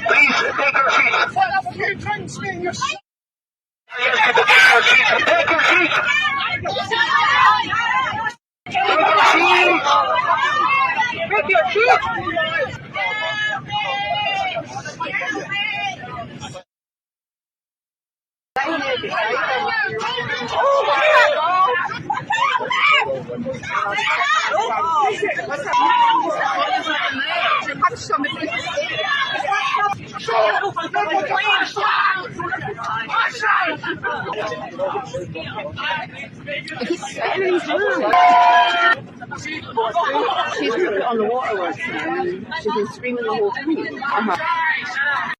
Please take your seat. Yes, take your seat. Take your seat. Take your seat. She's on the waterworks now and she's been screaming the whole time.